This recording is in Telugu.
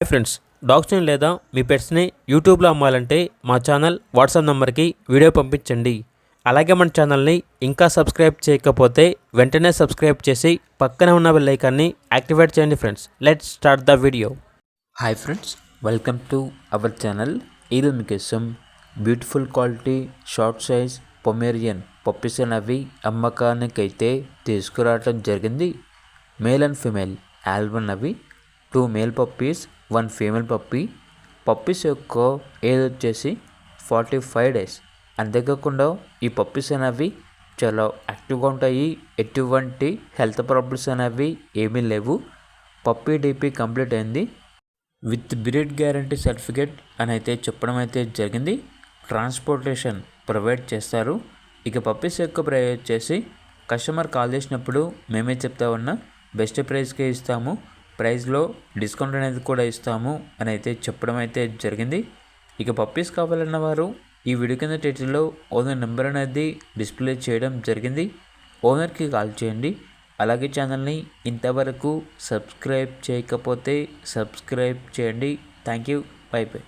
హాయ్ ఫ్రెండ్స్, డాగ్స్ని లేదా మీ పెట్స్ని యూట్యూబ్లో అమ్మాలంటే మా ఛానల్ వాట్సాప్ నెంబర్కి వీడియో పంపించండి. అలాగే మన ఛానల్ని ఇంకా సబ్స్క్రైబ్ చేయకపోతే వెంటనే సబ్స్క్రైబ్ చేసి పక్కనే ఉన్న బెల్ ఐకాన్ని యాక్టివేట్ చేయండి. Friends, let's start the video. Hi friends, welcome to our channel. ఈరోజు మీకోసం beautiful quality short size Pomeranian puppies అనేవి అమ్మకానికైతే తీసుకురావడం జరిగింది. మేల్ అండ్ ఫీమేల్ ఆల్బన్ అవి 2 male puppies 1 female puppy. Puppies యొక్క ఏజ్ వచ్చేసి 45 డేస్. అంతేకాకుండా ఈ పప్పీస్ అనేవి చాలా యాక్టివ్గా ఉంటాయి. ఎటువంటి హెల్త్ ప్రాబ్లమ్స్ అనేవి ఏమీ లేవు. పప్పీ డీపీ కంప్లీట్ అయింది. విత్ బ్రీడ్ గ్యారంటీ సర్టిఫికేట్ అని అయితే చెప్పడం అయితే జరిగింది. ట్రాన్స్పోర్టేషన్ ప్రొవైడ్ చేస్తారు. ఇక పప్పీస్ యొక్క ప్రైస్ వచ్చేసి కస్టమర్ కాల్ చేసినప్పుడు మేమే చెప్తా ఉన్నా బెస్ట్ ప్రైస్కే ఇస్తాము, ప్రైస్లో డిస్కౌంట్ అనేది కూడా ఇస్తాము అని అయితే చెప్పడం అయితే జరిగింది. ఇక పప్పీస్ కావాలన్న వారు ఈ వీడియో కింద టైటిల్లో ఓనర్ నెంబర్ అనేది డిస్ప్లే చేయడం జరిగింది. ఓనర్కి కాల్ చేయండి. అలాగే ఛానల్ని ఇంతవరకు సబ్స్క్రైబ్ చేయకపోతే సబ్స్క్రైబ్ చేయండి. Thank you. By by.